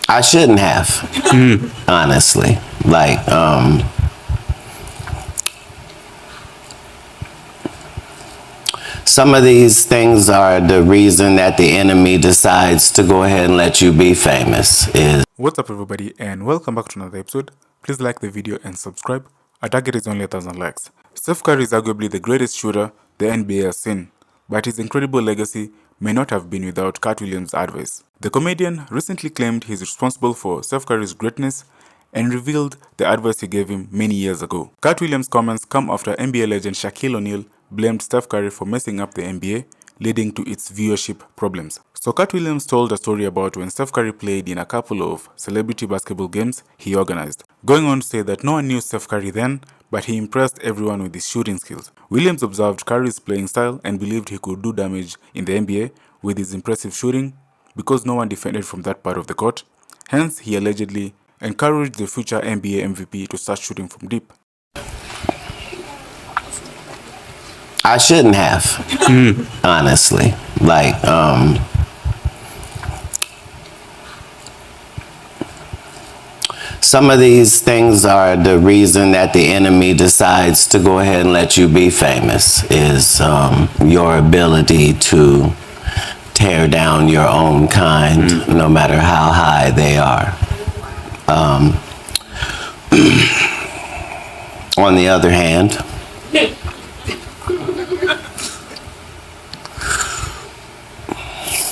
I shouldn't have, honestly. Like, some of these things are the reason that the enemy decides to go ahead and let you be famous. What's up, everybody, and welcome back to another episode. Please like the video and subscribe. Our target is only 1,000 likes. Steph Curry is arguably the greatest shooter the NBA has seen, but his incredible legacy may not have been without Katt Williams' advice. The comedian recently claimed he's responsible for Steph Curry's greatness and revealed the advice he gave him many years ago. Katt Williams' comments come after NBA legend Shaquille O'Neal blamed Steph Curry for messing up the NBA, leading to its viewership problems. So Katt Williams told a story about when Steph Curry played in a couple of celebrity basketball games he organized, going on to say that no one knew Steph Curry then, but he impressed everyone with his shooting skills. Williams observed Curry's playing style and believed he could do damage in the NBA with his impressive shooting because no one defended from that part of the court. Hence, he allegedly encouraged the future NBA MVP to start shooting from deep. I shouldn't have, honestly. Like, some of these things are the reason that the enemy decides to go ahead and let you be famous, is your ability to tear down your own kind, no matter how high they are. On the other hand,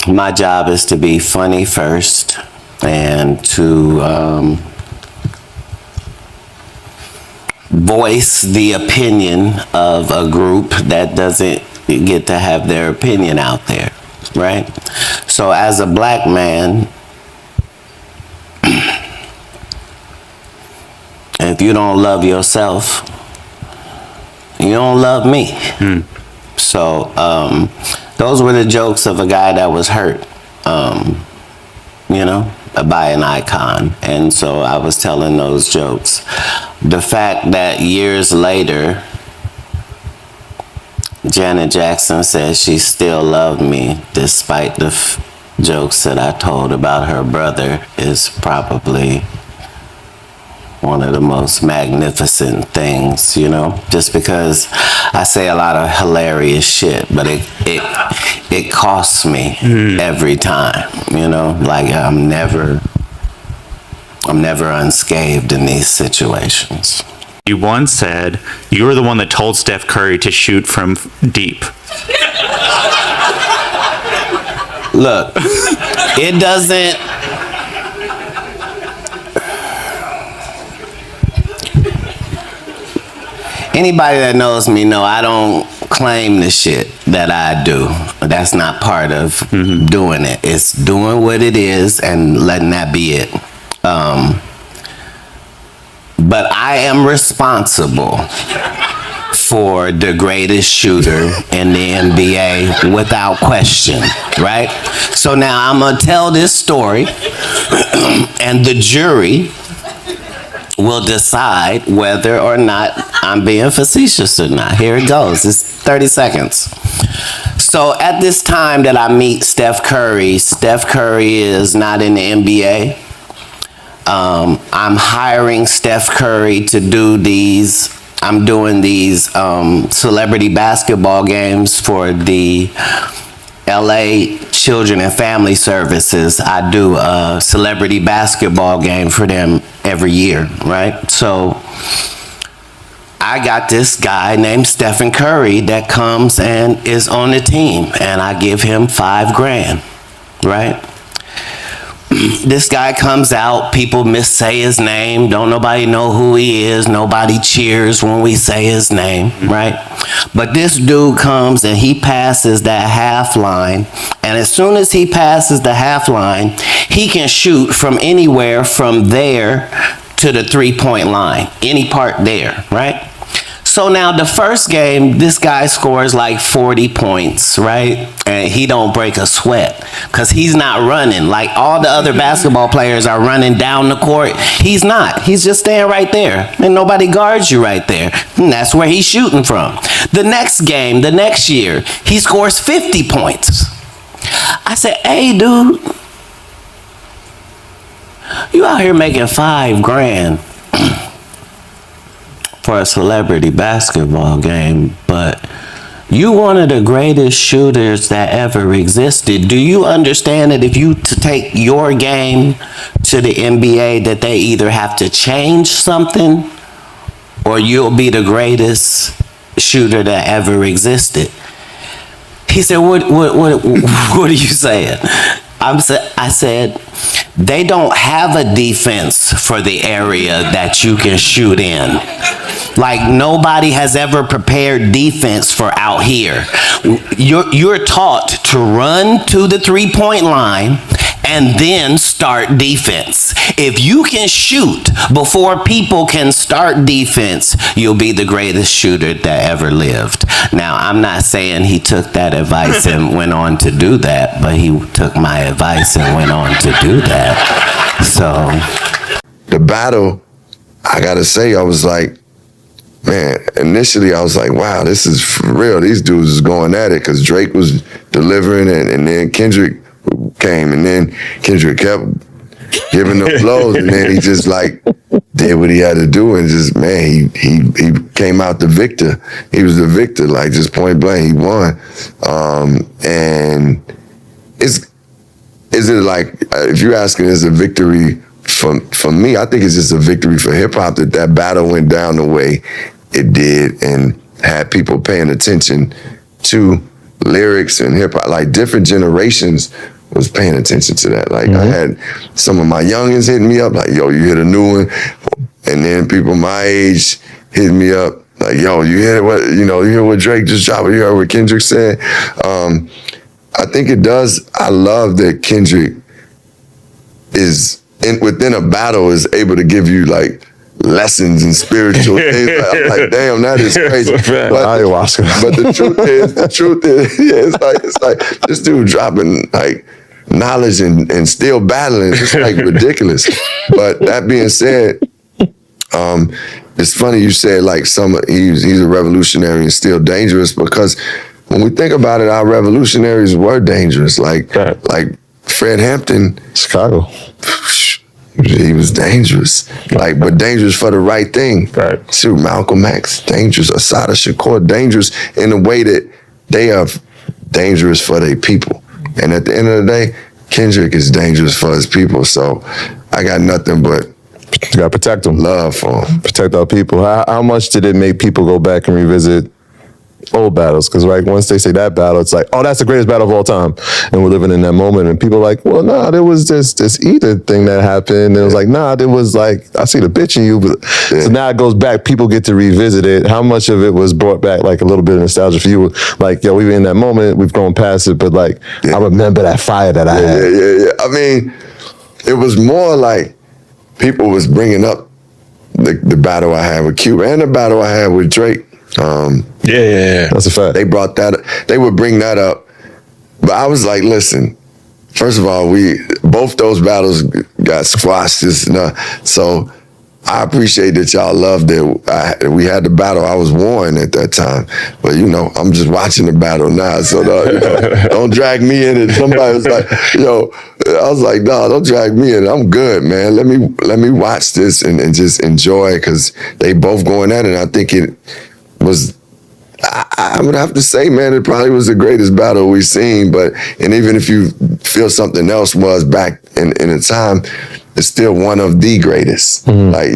my job is to be funny first and to voice the opinion of a group that doesn't get to have their opinion out there, right? So as a black man, if you don't love yourself, you don't love me. So those were the jokes of a guy that was hurt, you know, by an icon. And so I was telling those jokes. The fact that years later, Janet Jackson says she still loved me despite the jokes that I told about her brother is probably one of the most magnificent things, you know, just because I say a lot of hilarious shit, but it costs me every time, you know, like I'm never unscathed in these situations. You once said you were the one that told Steph Curry to shoot from deep. Look, it doesn't. Anybody that knows me know I don't claim the shit that I do. That's not part of doing it. It's doing what it is and letting that be it. But I am responsible for the greatest shooter in the NBA without question, right? So now I'm gonna tell this story and the jury will decide whether or not I'm being facetious or not. Here it goes. It's 30 seconds. So at this time that I meet Steph Curry is not in the NBA. I'm hiring Steph Curry to do these. I'm doing these celebrity basketball games for the LA Children and Family Services. I do a celebrity basketball game for them every year, right? So I got this guy named Stephen Curry that comes and is on the team, and I give him $5,000, right? This guy comes out, people missay his name, don't nobody know who he is, nobody cheers when we say his name, right? But this dude comes and he passes that half line, and as soon as he passes the half line, he can shoot from anywhere from there to the three-point line, any part there, right? So now the first game, this guy scores like 40 points, right? And he don't break a sweat because he's not running. Like all the other basketball players are running down the court. He's not. He's just staying right there. And nobody guards you right there. And that's where he's shooting from. The next game, the next year, he scores 50 points. I said, hey, dude, You out here making $5,000 for a celebrity basketball game, but you one of the greatest shooters that ever existed. Do you understand that if you to take your game to the NBA, that they either have to change something or you'll be the greatest shooter that ever existed? He said, what are you saying? I said, they don't have a defense for the area that you can shoot in. Like, nobody has ever prepared defense for out here. You're taught to run to the three-point line and then start defense. If you can shoot before people can start defense, you'll be the greatest shooter that ever lived. Now, I'm not saying he took that advice and went on to do that, but he took my advice and went on to do that. So the battle, I gotta say, I was like, man, initially I was like, wow, this is for real. These dudes is going at it, because Drake was delivering, and then Kendrick came, and then Kendrick kept giving the blows, and then he just like did what he had to do, and just, man, he came out the victor. He was the victor, like, just point blank, he won. And is it like, if you're asking, is a victory for me, I think it's just a victory for hip hop that battle went down the way it did, and had people paying attention to lyrics and hip hop. Like, different generations was paying attention to that. Like, I had some of my youngins hitting me up, like, yo, you hit a new one. And then people my age hitting me up, like, yo, you hear what Drake just dropped, you heard what Kendrick said. I think it does. I love that Kendrick is within a battle is able to give you like lessons and spiritual things. I'm like, damn, that is crazy. But ayahuasca. But the truth is, yeah, it's like this dude dropping like knowledge and still battling. It's like ridiculous. But that being said, it's funny you said like he's a revolutionary and still dangerous, because when we think about it, our revolutionaries were dangerous. Like Fred Hampton, Chicago. He was dangerous, like, but dangerous for the right thing. Right. Shoot, Malcolm X, dangerous. Assata Shakur, dangerous in a way that they are dangerous for their people. And at the end of the day, Kendrick is dangerous for his people. So I got nothing but you gotta protect them. Love for them. Protect our people. How much did it make people go back and revisit old battles? Because like once they say that battle, it's like, oh, that's the greatest battle of all time, and we're living in that moment. And people are like, well, nah, there was this eater thing that happened. And it was like, nah, there was like, I see the bitch in you. But so now it goes back. People get to revisit it. How much of it was brought back, like a little bit of nostalgia for you? Like, yo, we were in that moment. We've grown past it, but like, I remember that fire that I had. Yeah. I mean, it was more like people was bringing up the battle I had with Cube and the battle I had with Drake. Yeah. That's a fact. They brought that, they would bring that up. But I was like, listen, first of all, both those battles got squashed. So I appreciate that y'all loved it. We had the battle. I was warned at that time. But, I'm just watching the battle now. So don't drag me in it. Somebody was like, I was like, no, don't drag me in it. I'm good, man. Let me watch this and just enjoy it, because they both going at it. And I think it was, I would have to say, man, it probably was the greatest battle we've seen. And even if you feel something else was back in the time, it's still one of the greatest. Mm-hmm. Like,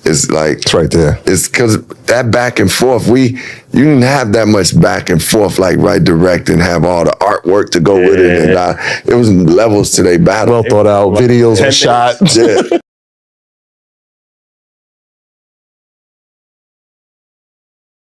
it's like, it's right there. It's because that back and forth, you didn't have that much back and forth, like right direct, and have all the artwork to go with it. And it was levels to their battle. Well thought out, videos were shot. Yeah.